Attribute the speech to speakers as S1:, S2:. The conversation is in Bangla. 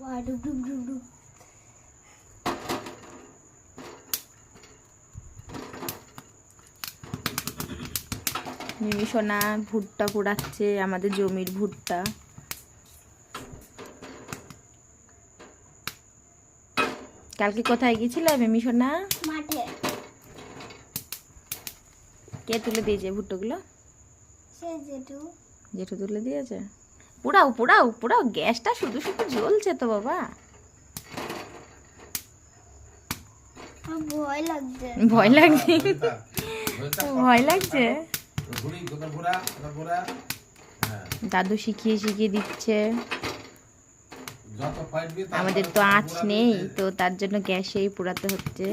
S1: বাবা ডুব ডুব ডুব ডুব।
S2: মিমি সোনা ভুট্টা পোড়াচ্ছে, আমাদের জমির ভুট্টা। কালকে কোথায় গেছিলে মিমি সোনা?
S1: মাঠে।
S2: কে তুলে দিয়েছে ভুট্টাগুলো?
S1: সে জেঠু।
S2: জেঠু তুলে দিয়েছে। পোড়াও পোড়াও পোড়াও, গ্যাসটা শুধু শুধু জ্বলছে তো বাবা।
S1: আমার ভয় লাগছে।
S2: ভয় লাগছে? ভয় লাগছে? দাদু শিখিয়ে শিখিয়ে দিচ্ছে। আমাদের তো আঁচ নেই, তো তার জন্য গ্যাসেই পোড়াতে হচ্ছে।